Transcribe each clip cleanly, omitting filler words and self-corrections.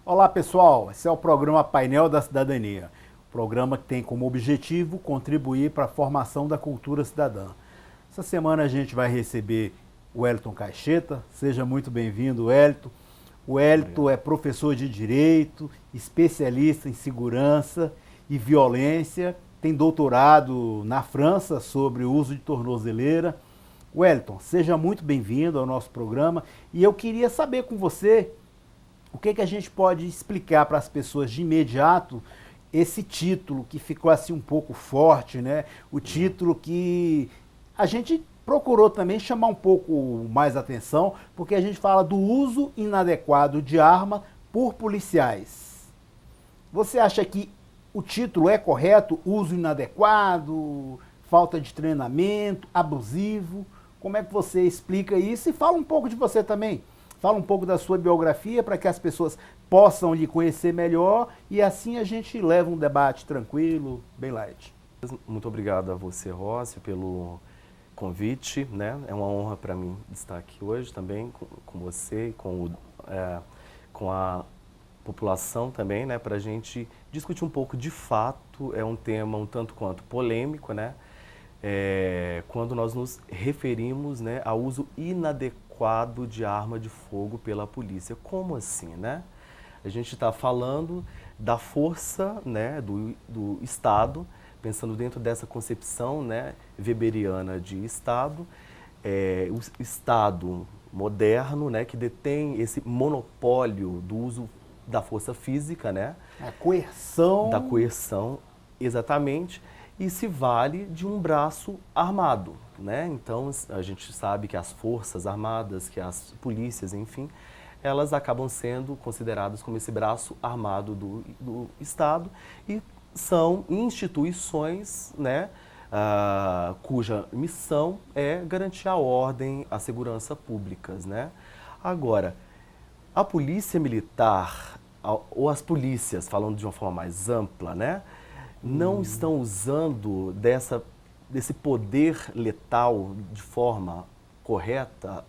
Olá pessoal, esse é o programa Painel da Cidadania, programa que tem como objetivo contribuir para a formação da cultura cidadã. Essa semana a gente vai receber o Wellington Caixeta, seja muito bem-vindo, Wellington. O Wellington é professor de Direito, especialista em segurança e violência, tem doutorado na França sobre o uso de tornozeleira. Wellington, seja muito bem-vindo ao nosso programa e eu queria saber com você o que a gente pode explicar para as pessoas de imediato esse título que ficou assim um pouco forte, né? O título que a gente procurou também chamar um pouco mais atenção, porque a gente fala do uso inadequado de arma por policiais. Você acha que o título é correto? Uso inadequado, falta de treinamento, abusivo? Como é que você explica isso? E fala um pouco de você também. Fala um pouco da sua biografia para que as pessoas possam lhe conhecer melhor e assim a gente leva um debate tranquilo, bem light. Muito obrigado a você, Rossi, pelo convite, né? É uma honra para mim estar aqui hoje também com você e com a população também, né? Para a gente discutir um pouco de fato, é um tema um tanto quanto polêmico, né? Quando nós nos referimos, né, ao uso inadequado de arma de fogo pela polícia. Como assim, né? A gente está falando da força, né, do Estado, pensando dentro dessa concepção, né, weberiana de Estado, o Estado moderno, né, que detém esse monopólio do uso da força física, né? A coerção. Da coerção, exatamente, e se vale de um braço armado, né? Então, a gente sabe que as forças armadas, que as polícias, enfim, elas acabam sendo consideradas como esse braço armado do Estado e são instituições, né, cuja missão é garantir a ordem, a segurança públicas, né? Agora, a polícia militar, ou as polícias, falando de uma forma mais ampla, né, não estão usando desse poder letal de forma correta.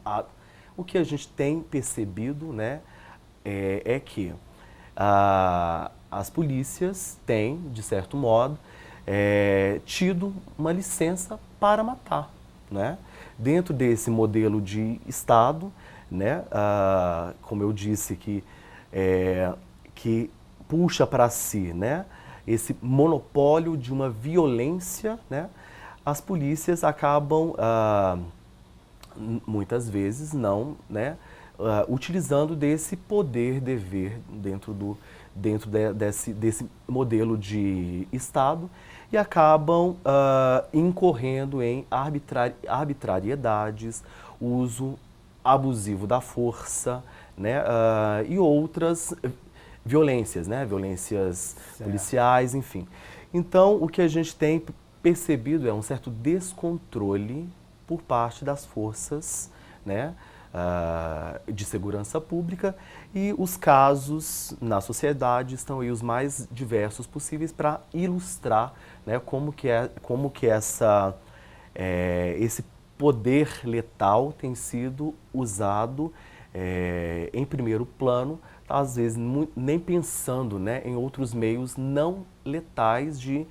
O que a gente tem percebido, né, é que as polícias têm, de certo modo, tido uma licença para matar, né? Dentro desse modelo de Estado, né, como eu disse, que puxa para si, né, esse monopólio de uma violência, né, as polícias acabam, muitas vezes, não, né, utilizando desse poder-dever dentro desse modelo de Estado e acabam incorrendo em arbitrariedades, uso abusivo da força, né, e outras violências, né, violências policiais, enfim. Então, o que a gente tem percebido é um certo descontrole por parte das forças, né, de segurança pública, e os casos na sociedade estão aí os mais diversos possíveis para ilustrar, né, como que esse poder letal tem sido usado em primeiro plano, às vezes nem pensando, né, em outros meios não letais de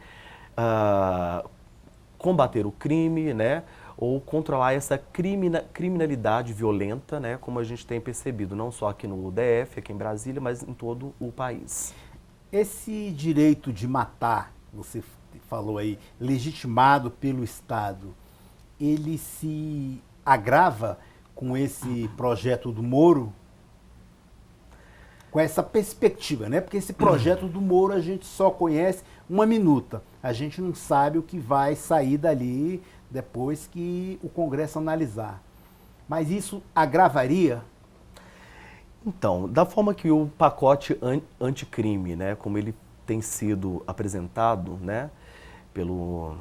combater o crime, né, ou controlar essa criminalidade violenta, né, como a gente tem percebido, não só aqui no DF, aqui em Brasília, mas em todo o país. Esse direito de matar, você falou aí, legitimado pelo Estado, ele se agrava com esse projeto do Moro? Com essa perspectiva, né? Porque esse projeto do Moro a gente só conhece uma minuta. A gente não sabe o que vai sair dali depois que o Congresso analisar. Mas isso agravaria? Então, da forma que o pacote anticrime, né, como ele tem sido apresentado, né, pelo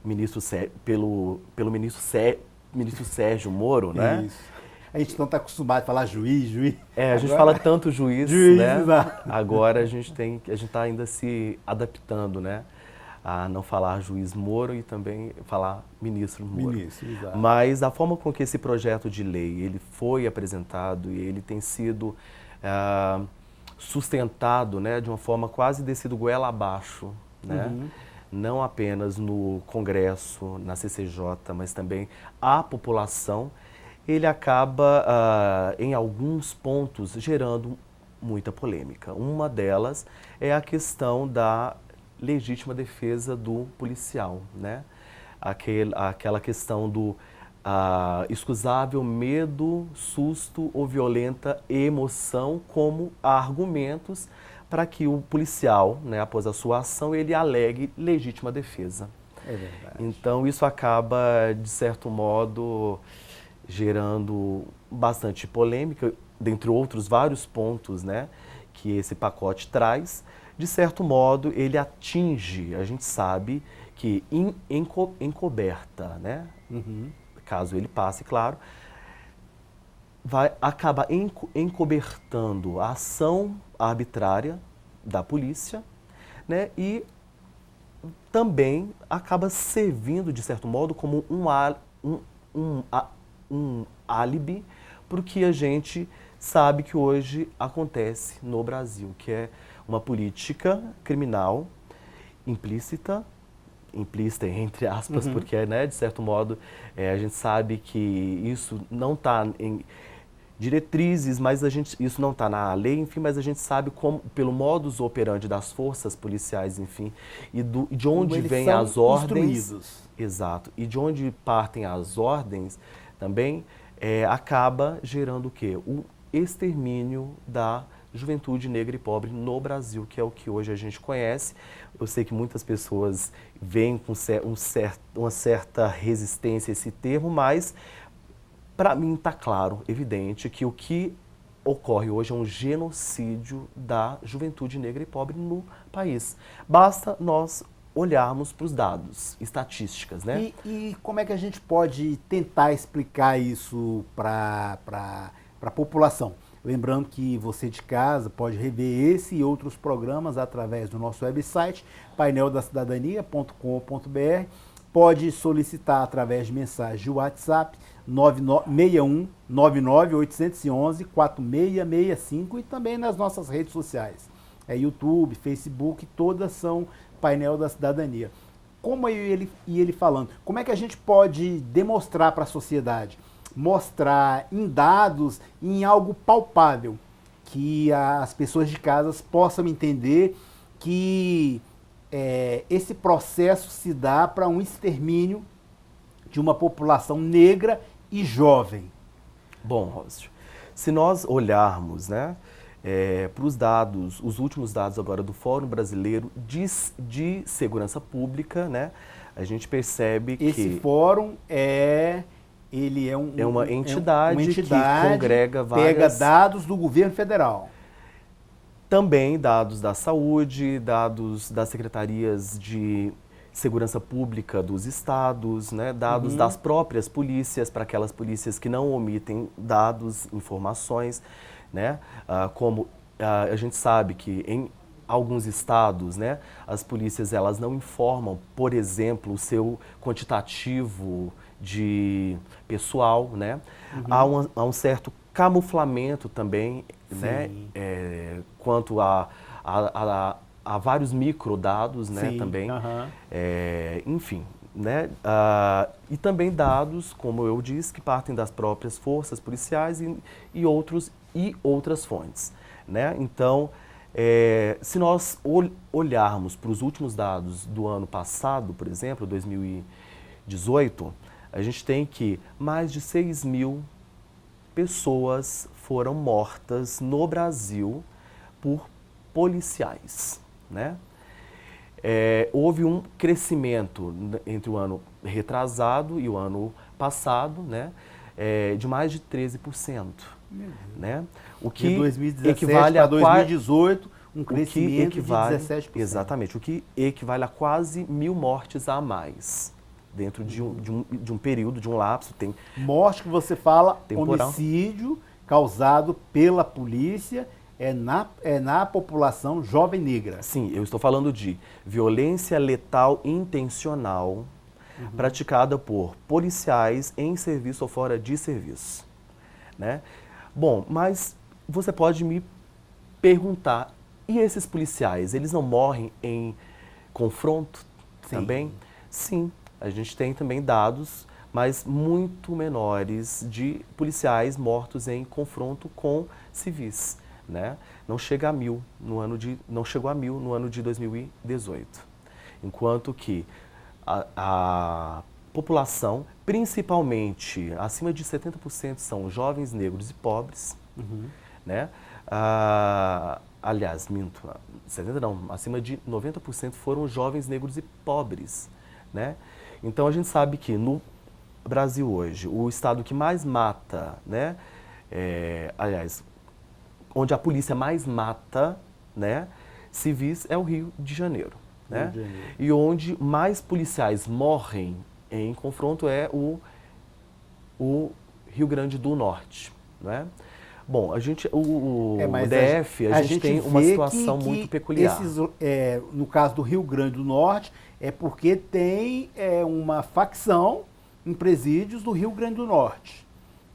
ministro Sérgio Moro, né? Isso. A gente não está acostumado a falar juiz. A gente fala tanto juiz, né? Agora a gente está ainda se adaptando, né, a não falar juiz Moro e também falar ministro Moro. Exato. Mas a forma com que esse projeto de lei ele foi apresentado e ele tem sido sustentado, né, de uma forma quase descido goela abaixo, né? Não apenas no Congresso, na CCJ, mas também a população, ele acaba, em alguns pontos, gerando muita polêmica. Uma delas é a questão da legítima defesa do policial, né? Aquela questão do excusável medo, susto ou violenta emoção como argumentos para que o policial, né, após a sua ação, ele alegue legítima defesa. É verdade. Então isso acaba, de certo modo, gerando bastante polêmica, dentre outros vários pontos, né, que esse pacote traz. De certo modo, ele atinge, a gente sabe que encoberta, né, caso ele passe, claro, vai acabar encobertando a ação arbitrária da polícia, né, e também acaba servindo, de certo modo, como um álibi para o que a gente sabe que hoje acontece no Brasil, que é uma política criminal implícita entre aspas, porque, né, de certo modo, a gente sabe que isso não está em diretrizes, mas isso não está na lei, enfim, mas a gente sabe como, pelo modus operandi das forças policiais, enfim, e de onde vêm as ordens. Instruídos. Exato. E de onde partem as ordens também acaba gerando o quê? O extermínio da juventude negra e pobre no Brasil, que é o que hoje a gente conhece. Eu sei que muitas pessoas veem com uma certa resistência a esse termo, mas para mim está claro, evidente, que o que ocorre hoje é um genocídio da juventude negra e pobre no país. Basta nós olharmos para os dados, estatísticas, né? E como é que a gente pode tentar explicar isso para a população? Lembrando que você de casa pode rever esse e outros programas através do nosso website, paineldacidadania.com.br. Pode solicitar através de mensagem de WhatsApp 61 99 811 4665 e também nas nossas redes sociais. YouTube, Facebook, todas são Painel da Cidadania. Como ele falando, como é que a gente pode demonstrar para a sociedade? Mostrar em dados, em algo palpável, que as pessoas de casa possam entender que esse processo se dá para um extermínio de uma população negra e jovem. Bom, Rócio, se nós olharmos, né, para os dados, os últimos dados agora do Fórum Brasileiro de Segurança Pública, né, a gente percebe que esse fórum ele é uma entidade que congrega pega dados do governo federal. Também dados da saúde, dados das secretarias de segurança pública dos estados, né, dados das próprias polícias, para aquelas polícias que não omitem dados, informações, né, como a gente sabe que em alguns estados, né, as polícias elas não informam, por exemplo, o seu quantitativo de pessoal, né? Há um certo camuflamento também, né? Quanto a vários microdados, né? Sim. Também, enfim, né? E também dados, como eu disse, que partem das próprias forças policiais e outras fontes, né? Então, se nós olharmos para os últimos dados do ano passado, por exemplo, 2018, a gente tem que mais de 6 mil pessoas foram mortas no Brasil por policiais, né? Houve um crescimento entre o ano retrasado e o ano passado, né? De mais de 13%. Né? O que de 2017 equivale a 2018, um crescimento de 17%. Exatamente, o que equivale a quase 1.000 mortes a mais. Dentro de um período, de um lapso. Tem morte que você fala, temporal. Homicídio causado pela polícia na população jovem negra. Sim, eu estou falando de violência letal intencional praticada por policiais em serviço ou fora de serviço, né? Bom, mas você pode me perguntar, e esses policiais, eles não morrem em confronto também? Sim, a gente tem também dados, mas muito menores, de policiais mortos em confronto com civis, né? Não chega a 1.000 não chegou a 1.000 no ano de 2018. Enquanto que a população, principalmente acima de 70%, são jovens, negros e pobres, né? Aliás, minto, 70 não, acima de 90% foram jovens, negros e pobres, né? Então a gente sabe que no Brasil hoje, o estado que mais mata, né? Aliás, onde a polícia mais mata, né, civis é o Rio de Janeiro, né? E onde mais policiais morrem em confronto é o Rio Grande do Norte, né? Bom, a gente, o DF, a gente tem uma situação muito peculiar. No caso do Rio Grande do Norte, é porque tem uma facção em presídios do Rio Grande do Norte.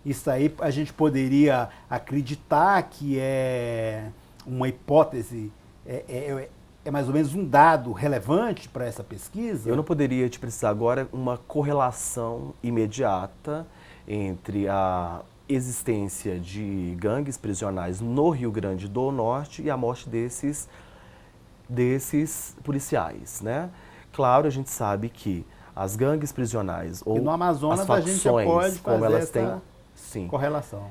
Isso aí a gente poderia acreditar que é uma hipótese, é mais ou menos um dado relevante para essa pesquisa? Eu não poderia te precisar agora uma correlação imediata entre a existência de gangues prisionais no Rio Grande do Norte e a morte desses policiais, né? Claro, a gente sabe que as gangues prisionais ou no Amazonas as facções, a gente já pode como fazer elas têm, sim, correlação.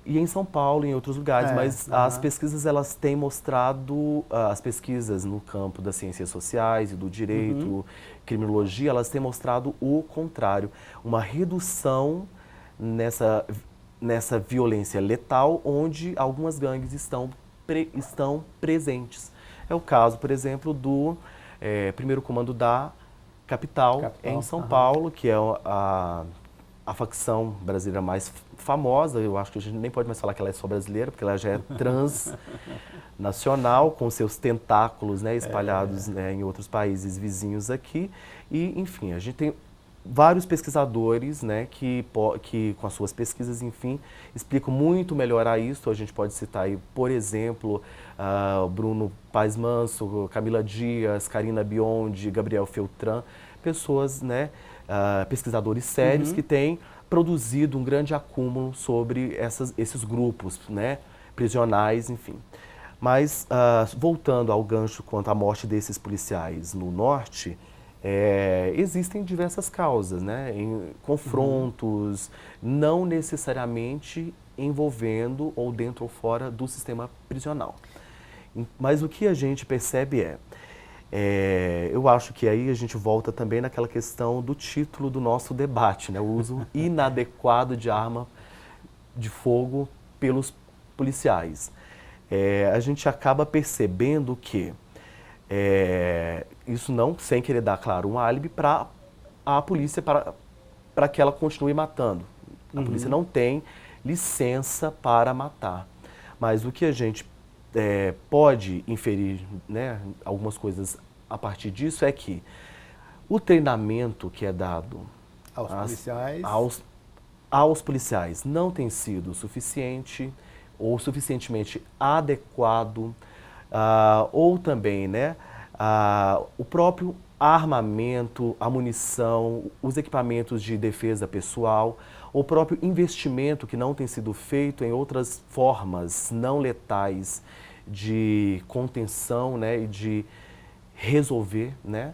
E em São Paulo, em outros lugares, mas as pesquisas elas têm mostrado, as pesquisas no campo das ciências sociais e do direito, criminologia, elas têm mostrado o contrário, uma redução nessa violência letal, onde algumas gangues estão presentes. É o caso, por exemplo, do primeiro comando da capital em São Paulo, que é a facção brasileira mais famosa. Eu acho que a gente nem pode mais falar que ela é só brasileira, porque ela já é transnacional, com seus tentáculos, né, espalhados, né, em outros países vizinhos aqui. E, enfim, a gente tem vários pesquisadores, né, que com as suas pesquisas, enfim, explicam muito melhor a isso. A gente pode citar aí, por exemplo, Bruno Paes Manso, Camila Dias, Carina Biondi, Gabriel Feltran, pessoas, né, pesquisadores sérios que têm produzido um grande acúmulo sobre esses grupos, né, prisionais, enfim. Mas, voltando ao gancho quanto à morte desses policiais no norte, existem diversas causas, né, em confrontos, não necessariamente envolvendo ou dentro ou fora do sistema prisional. Mas o que a gente percebe eu acho que aí a gente volta também naquela questão do título do nosso debate, né? O uso inadequado de arma de fogo pelos policiais. A gente acaba percebendo que, isso não sem querer dar, claro, um álibi para a polícia para que ela continue matando. A polícia não tem licença para matar. Mas o que a gente pode inferir, né, algumas coisas a partir disso é que o treinamento que é dado aos policiais não tem sido suficiente ou suficientemente adequado, ou também, né, o próprio armamento, a munição, os equipamentos de defesa pessoal, o próprio investimento que não tem sido feito em outras formas não letais de contenção, né, e de resolver, né,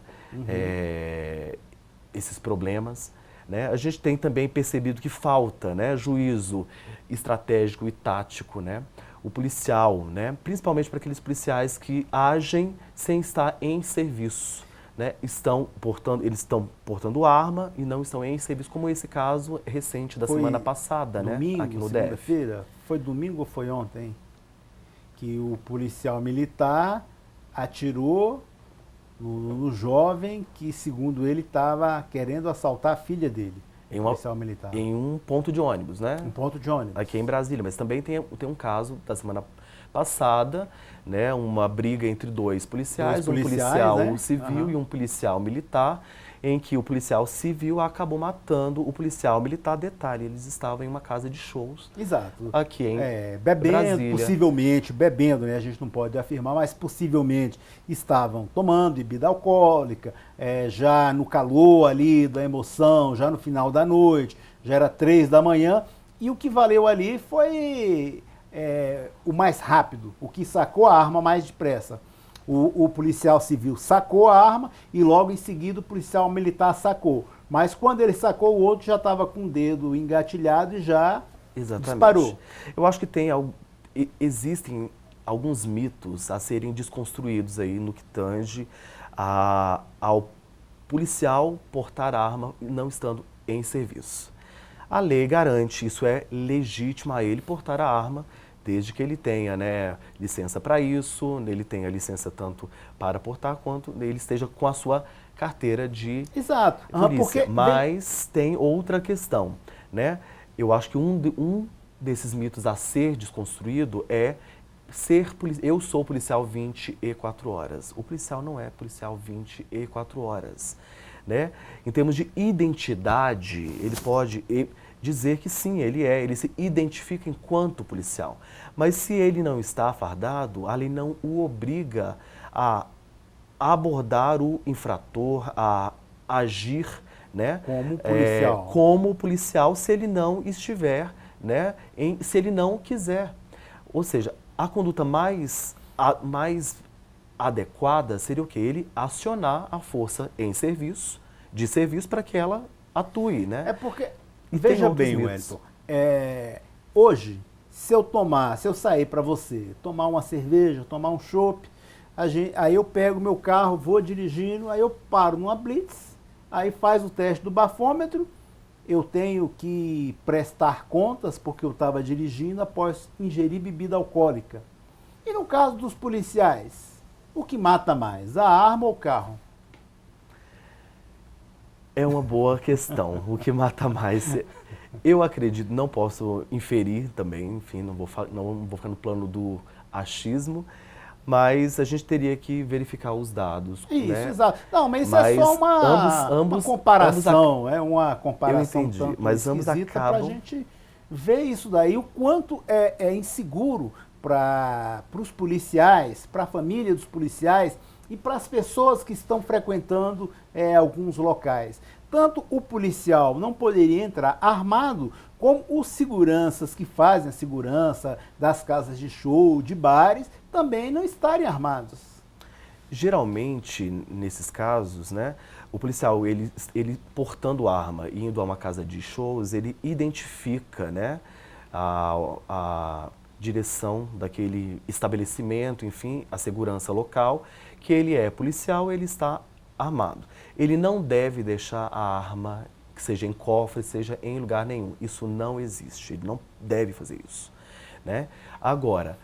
esses problemas, né? A gente tem também percebido que falta, né, juízo estratégico e tático, né? O policial, né, principalmente para aqueles policiais que agem sem estar em serviço, né, eles estão portando arma e não estão em serviço, como esse caso recente da semana passada, domingo, né, aqui no DF. Segunda-feira? Foi domingo ou foi ontem? Que o policial militar atirou no jovem que, segundo ele, estava querendo assaltar a filha dele, policial militar. Em um ponto de ônibus, né? Um ponto de ônibus. Aqui em Brasília, mas também tem um caso da semana passada, né, uma briga entre dois policiais, um policiais, policial né? civil e um policial militar, em que o policial civil acabou matando o policial militar. Detalhe, eles estavam em uma casa de shows. Exato. Aqui em bebendo, Brasília. possivelmente, bebendo, né? A gente não pode afirmar, mas possivelmente estavam tomando bebida alcoólica, já no calor ali da emoção, já no final da noite, já era 3 da manhã, e o que valeu ali foi o mais rápido, o que sacou a arma mais depressa. O policial civil sacou a arma e logo em seguida o policial militar sacou. Mas quando ele sacou, o outro já estava com o dedo engatilhado e já disparou. Eu acho que existem alguns mitos a serem desconstruídos aí no que tange ao policial portar arma não estando em serviço. A lei garante, isso é legítimo a ele portar a arma, desde que ele tenha, né, licença para isso, ele tenha licença tanto para portar, quanto ele esteja com a sua carteira de Exato. polícia. Mas tem outra questão, né? Eu acho que um desses mitos a ser desconstruído é eu sou policial 24 horas. O policial não é policial 24 horas, né? Em termos de identidade, ele pode dizer que sim, ele se identifica enquanto policial. Mas se ele não está fardado, a lei não o obriga a abordar o infrator, a agir, né, como policial se ele não estiver, né, se ele não quiser. Ou seja, a conduta mais adequada seria o quê? Ele acionar a força de serviço para que ela atue, né? É porque, veja bem, Wellington, hoje, se eu sair para você tomar uma cerveja, tomar um chopp, aí eu pego meu carro, vou dirigindo, aí eu paro numa blitz, aí faz o teste do bafômetro, eu tenho que prestar contas porque eu estava dirigindo após ingerir bebida alcoólica. E no caso dos policiais, o que mata mais, a arma ou o carro? É uma boa questão. O que mata mais? Eu acredito, não posso inferir também, enfim, não vou ficar no plano do achismo, mas a gente teria que verificar os dados. Isso, né? Exato. Não, mas isso é só uma comparação, é uma comparação. Eu entendi, mas ambos acabam para a gente ver isso daí, o quanto é inseguro para os policiais, para a família dos policiais e para as pessoas que estão frequentando alguns locais. Tanto o policial não poderia entrar armado, como os seguranças que fazem a segurança das casas de show, de bares, também não estarem armados. Geralmente, nesses casos, né, o policial, ele portando arma e indo a uma casa de shows, ele identifica, né, a direção daquele estabelecimento, enfim, a segurança local, que ele é policial, ele está armado. Ele não deve deixar a arma, seja em cofre, seja em lugar nenhum. Isso não existe, ele não deve fazer isso, né? Agora,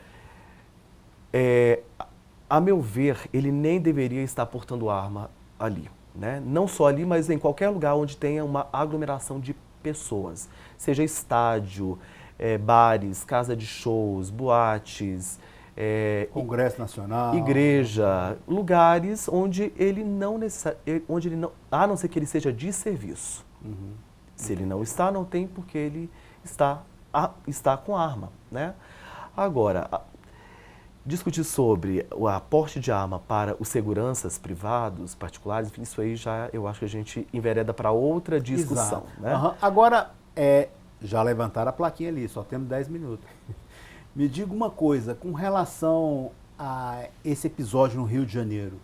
a meu ver, ele nem deveria estar portando arma ali, né? Não só ali, mas em qualquer lugar onde tenha uma aglomeração de pessoas, seja estádio, bares, casa de shows, boates, Congresso Nacional, igreja, lugares onde ele não a não ser que ele seja de serviço. Uhum. Se ele não está, não tem porque ele está com arma, né? Agora, discutir sobre o aporte de arma para os seguranças privados, particulares, enfim, isso aí eu acho que a gente envereda para outra discussão. Né? Uhum. Agora, já levantaram a plaquinha ali, só temos 10 minutos. Me diga uma coisa, com relação a esse episódio no Rio de Janeiro.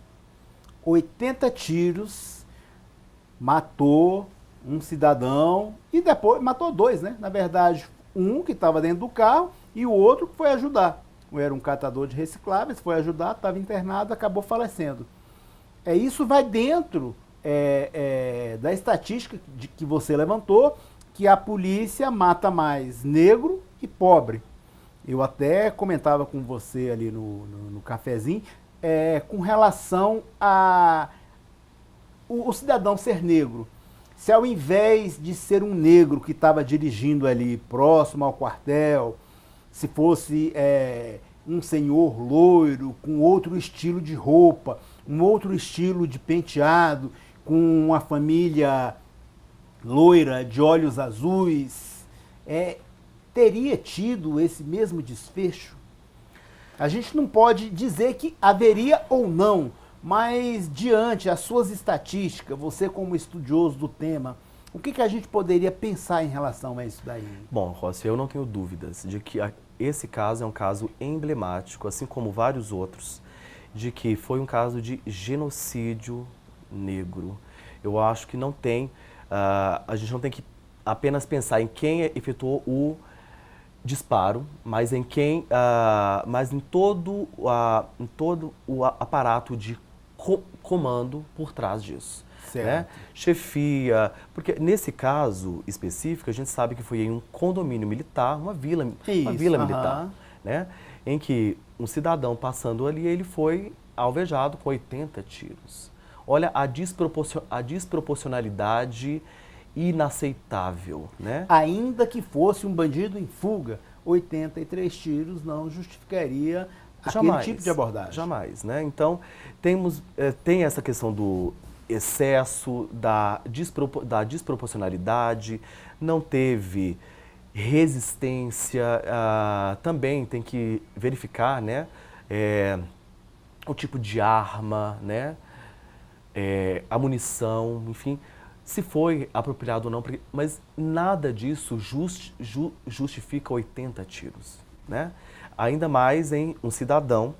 80 tiros, matou um cidadão e depois matou 2, né? Na verdade, um que estava dentro do carro e o outro que foi ajudar. Era um catador de recicláveis, foi ajudar, estava internado, acabou falecendo. Isso vai dentro da estatística que você levantou, que a polícia mata mais negro e pobre. Eu até comentava com você ali no cafezinho, com relação a o cidadão ser negro. Se ao invés de ser um negro que estava dirigindo ali próximo ao quartel, se fosse um senhor loiro com outro estilo de roupa, um outro estilo de penteado, com uma família loira de olhos azuis, teria tido esse mesmo desfecho? A gente não pode dizer que haveria ou não, mas diante as suas estatísticas, você como estudioso do tema, o que a gente poderia pensar em relação a isso daí? Bom, Rossi, eu não tenho dúvidas de que esse caso é um caso emblemático, assim como vários outros, de que foi um caso de genocídio negro. Eu acho que não tem, a gente não tem que apenas pensar em quem efetuou o disparo, mas em quem, mas em todo o aparato de comando por trás disso. Né? Chefia, porque nesse caso específico a gente sabe que foi em um condomínio militar, uma vila militar, né? Em que um cidadão passando ali, ele foi alvejado com 80 tiros. Olha a desproporcionalidade inaceitável, né? Ainda que fosse um bandido em fuga, 83 tiros não justificaria aquele tipo de abordagem. Jamais, né? Então, tem essa questão do excesso, da desproporcionalidade, não teve resistência, também tem que verificar, né, o tipo de arma, né, a munição, enfim, se foi apropriado ou não, mas nada disso justifica 80 tiros, né? Ainda mais em um cidadão,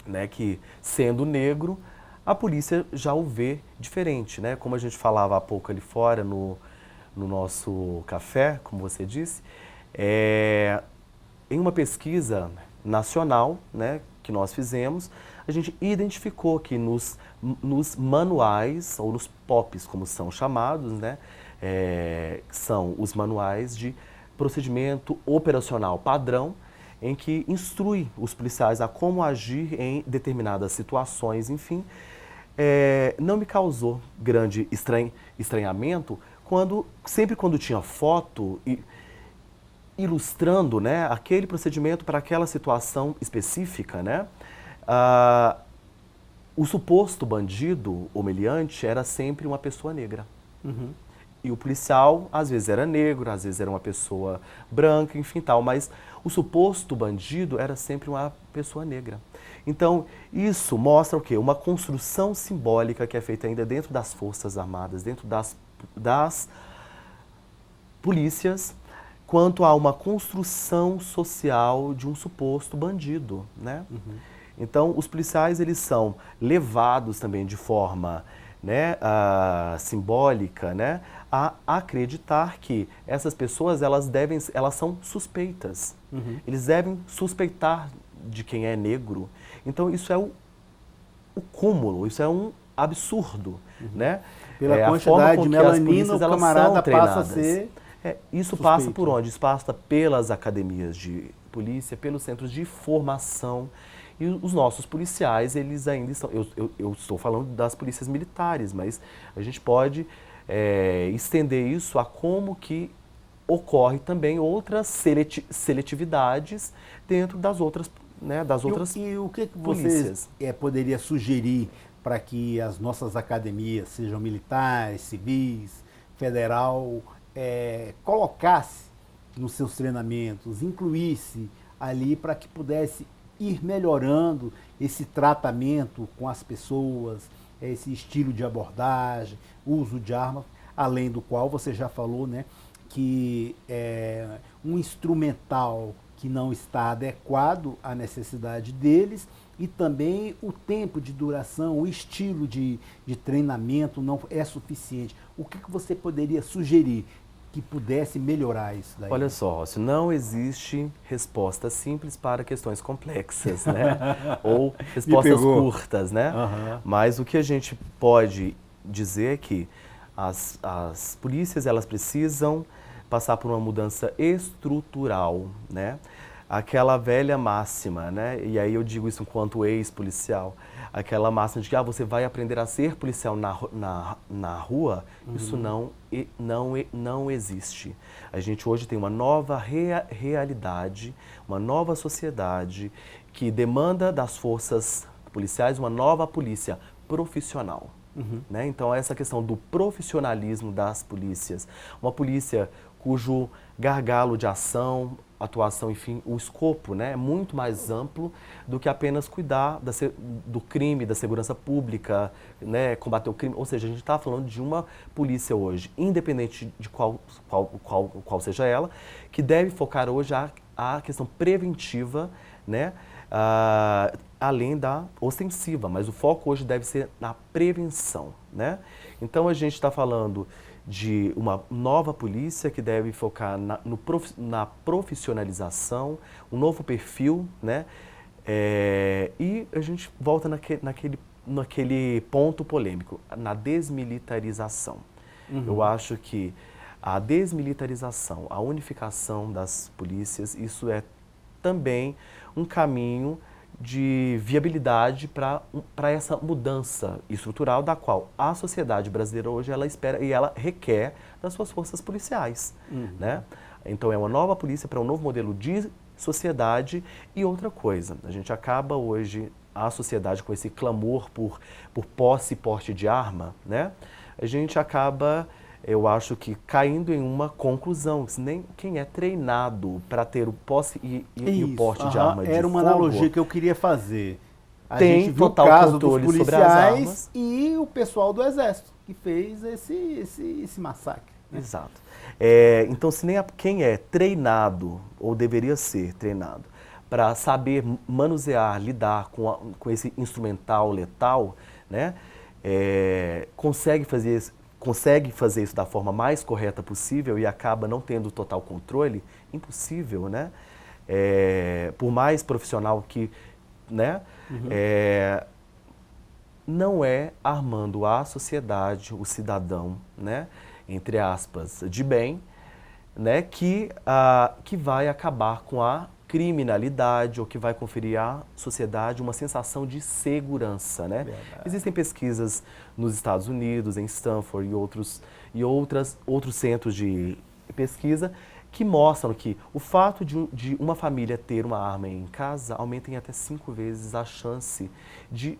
né, que sendo negro, a polícia já o vê diferente, né? Como a gente falava há pouco ali fora no nosso café, como você disse, em uma pesquisa nacional, né, que nós fizemos, a gente identificou que nos manuais, ou nos POPs, como são chamados, né, são os manuais de procedimento operacional padrão, em que instrui os policiais a como agir em determinadas situações, enfim, não me causou grande estranhamento sempre quando tinha foto ilustrando, né, aquele procedimento para aquela situação específica, né, o suposto bandido ou meliante era sempre uma pessoa negra. Uhum. E o policial, às vezes era negro, às vezes era uma pessoa branca, enfim tal, mas o suposto bandido era sempre uma pessoa negra. Então, isso mostra o quê? Uma construção simbólica que é feita ainda dentro das Forças Armadas, dentro das polícias, quanto a uma construção social de um suposto bandido, né? Uhum. Então, os policiais, eles são levados também de forma, né, simbólica, né, a acreditar que essas pessoas elas são suspeitas. Uhum. Eles devem suspeitar de quem é negro. Então isso é o cúmulo, isso é um absurdo, uhum, né? Pela quantidade de melanina, o camarada passa a ser isso suspeito. Passa por onde? Isso passa pelas academias de polícia, pelos centros de formação. E os nossos policiais, eles ainda estão... Eu estou falando das polícias militares, mas a gente pode estender isso a como que ocorre também outras seletividades dentro das outras, né, polícias. E o que você poderia sugerir para que as nossas academias, sejam militares, civis, federal, colocasse nos seus treinamentos, incluísse ali para que pudesse ir melhorando esse tratamento com as pessoas, esse estilo de abordagem, uso de armas, além do qual você já falou, né, que um instrumental que não está adequado à necessidade deles e também o tempo de duração, o estilo de treinamento não é suficiente. O que você poderia sugerir que pudesse melhorar isso daí? Olha só, Rossi, não existe resposta simples para questões complexas, né? Ou respostas curtas, né? Uhum. Mas o que a gente pode dizer é que as polícias, elas precisam passar por uma mudança estrutural, né? aquela velha máxima, né? E aí eu digo isso enquanto ex-policial, aquela máxima de que você vai aprender a ser policial na rua, isso não existe. A gente hoje tem uma nova realidade, uma nova sociedade que demanda das forças policiais uma nova polícia profissional. Né? Então, essa questão do profissionalismo das polícias, uma polícia cujo gargalo de ação, atuação, enfim, o escopo, né, é muito mais amplo do que apenas cuidar do crime, da segurança pública, né, combater o crime. Ou seja, a gente está falando de uma polícia hoje, independente de qual seja ela, que deve focar hoje a questão preventiva, né, além da ostensiva, mas o foco hoje deve ser na prevenção, né? Então a gente está falando de uma nova polícia que deve focar na profissionalização, um novo perfil, né? E a gente volta naquele ponto polêmico, na desmilitarização. Eu acho que a desmilitarização, a unificação das polícias, isso é também um caminho de viabilidade para essa mudança estrutural da qual a sociedade brasileira hoje ela espera e ela requer das suas forças policiais, né? Então é uma nova polícia para um novo modelo de sociedade. E outra coisa, a gente acaba hoje, a sociedade com esse clamor por posse e porte de arma, né? A gente acaba, eu acho que caindo em uma conclusão, nem quem é treinado para ter o posse e o porte de arma de fogo... Era uma analogia que eu queria fazer. A tem gente viu total o caso controle dos sobre as policiais armas. E o pessoal do Exército, que fez esse massacre. Né? Exato. Então, se nem quem é treinado, ou deveria ser treinado, para saber manusear, lidar com esse instrumental letal, né, consegue fazer isso da forma mais correta possível e acaba não tendo total controle, impossível, né? Por mais profissional que, né? Não é armando a sociedade, o cidadão, né? Entre aspas, de bem, né? Que vai acabar com a criminalidade ou que vai conferir à sociedade uma sensação de segurança, né? Existem pesquisas nos Estados Unidos, em Stanford e outros centros de pesquisa que mostram que o fato de uma família ter uma arma em casa aumenta em até 5 vezes a chance de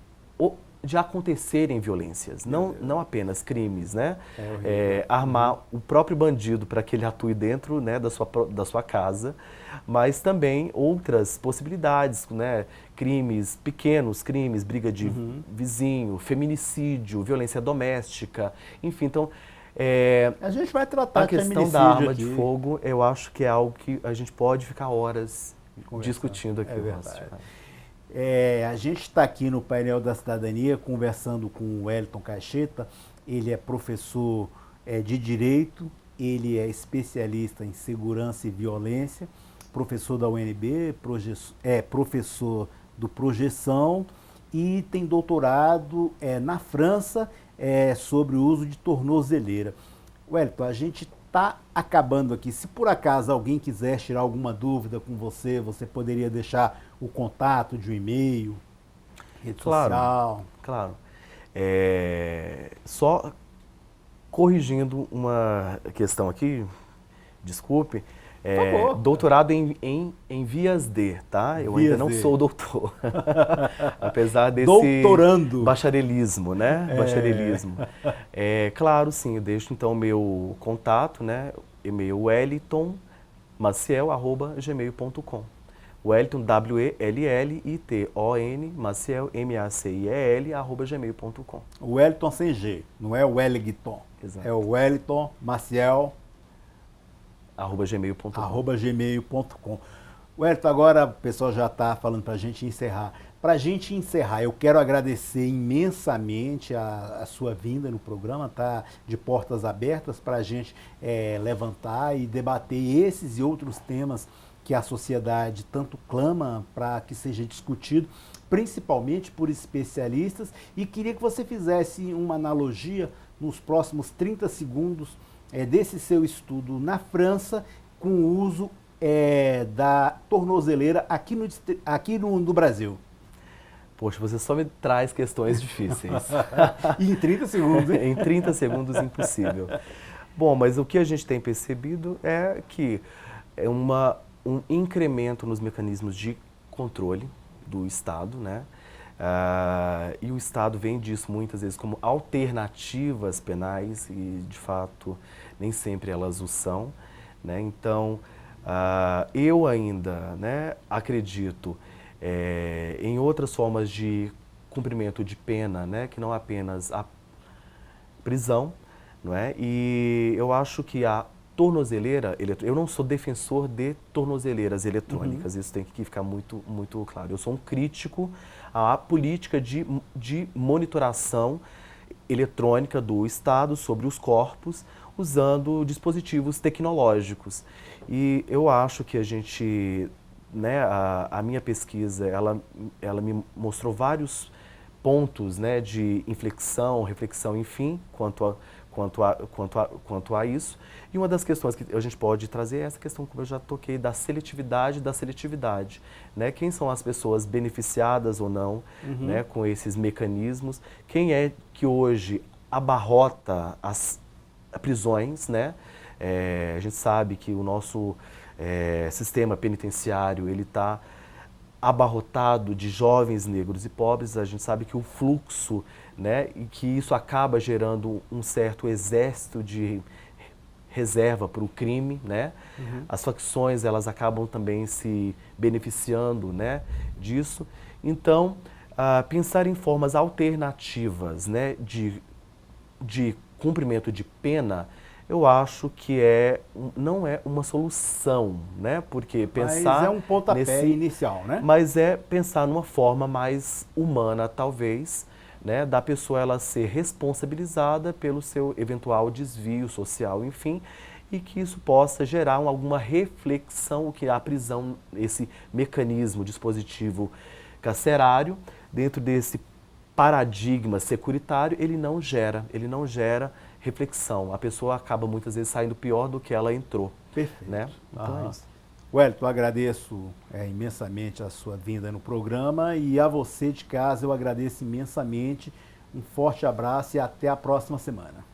acontecerem violências, não apenas crimes, né? Armar o próprio bandido para que ele atue dentro, né, da sua casa, mas também outras possibilidades, né? Pequenos crimes, briga de vizinho, feminicídio, violência doméstica, enfim, então... a gente vai tratar a questão da arma de fogo, eu acho que é algo que a gente pode ficar horas discutindo aqui. A gente está aqui no Painel da Cidadania conversando com o Wellington Caixeta. Ele é professor de Direito, ele é especialista em segurança e violência, professor da UNB, professor do Projeção e tem doutorado na França sobre o uso de tornozeleira. Wellington, a gente está acabando aqui. Se por acaso alguém quiser tirar alguma dúvida com você, você poderia deixar o contato de um e-mail, rede social? Claro. Só corrigindo uma questão aqui, desculpe, doutorado em vias D, tá? Eu ainda não sou doutor, apesar desse doutorando bacharelismo, né? Bacharelismo. Claro, sim, eu deixo então o meu contato, né? E-mail wellingtonmaciel@gmail.com. Wellington, W-E-L-L-I-T-O-N, Maciel, M-A-C-I-E-L, @gmail.com. O Wellington sem G, não é o Wellington. Exato. É o Wellington Maciel, @gmail.com. Wellington, agora o pessoal já está falando para a gente encerrar. Para a gente encerrar, eu quero agradecer imensamente a sua vinda no programa, tá de portas abertas para a gente levantar e debater esses e outros temas que a sociedade tanto clama para que seja discutido, principalmente por especialistas. E queria que você fizesse uma analogia nos próximos 30 segundos desse seu estudo na França com o uso da tornozeleira aqui no Brasil? Poxa, você só me traz questões difíceis. E em 30 segundos, hein? Em 30 segundos, impossível. Bom, mas o que a gente tem percebido é que é um incremento nos mecanismos de controle do Estado, né? E o Estado vem disso muitas vezes como alternativas penais e, de fato, nem sempre elas o são, né? Então, eu ainda, né, acredito em outras formas de cumprimento de pena, né, que não apenas a prisão, não é? E eu acho que a tornozeleira, eu não sou defensor de tornozeleiras eletrônicas, isso tem que ficar muito, muito claro. Eu sou um crítico à política de monitoração eletrônica do Estado sobre os corpos, usando dispositivos tecnológicos. E eu acho que a gente, né, a minha pesquisa, ela me mostrou vários pontos, né, de inflexão, reflexão, enfim, quanto a isso. E uma das questões que a gente pode trazer é essa questão, como eu já toquei, da seletividade, né? Quem são as pessoas beneficiadas ou não, né, com esses mecanismos? Quem é que hoje abarrota as prisões, né? A gente sabe que o nosso sistema penitenciário, ele está abarrotado de jovens negros e pobres. A gente sabe que o fluxo, né, e que isso acaba gerando um certo exército de reserva para o crime, né? As facções, elas acabam também se beneficiando, né, disso. Então, pensar em formas alternativas, né, de cumprimento de pena, eu acho que não é uma solução, né? Porque pensar... Mas é um pontapé inicial, né? Mas é pensar numa forma mais humana, talvez, né? Da pessoa ela ser responsabilizada pelo seu eventual desvio social, enfim, e que isso possa gerar alguma reflexão, o que a prisão, esse mecanismo, dispositivo carcerário, dentro desse paradigma securitário, ele não gera reflexão. A pessoa acaba muitas vezes saindo pior do que ela entrou. Perfeito. Né? Então é isso. Wellington, eu agradeço imensamente a sua vinda no programa e a você de casa eu agradeço imensamente. Um forte abraço e até a próxima semana.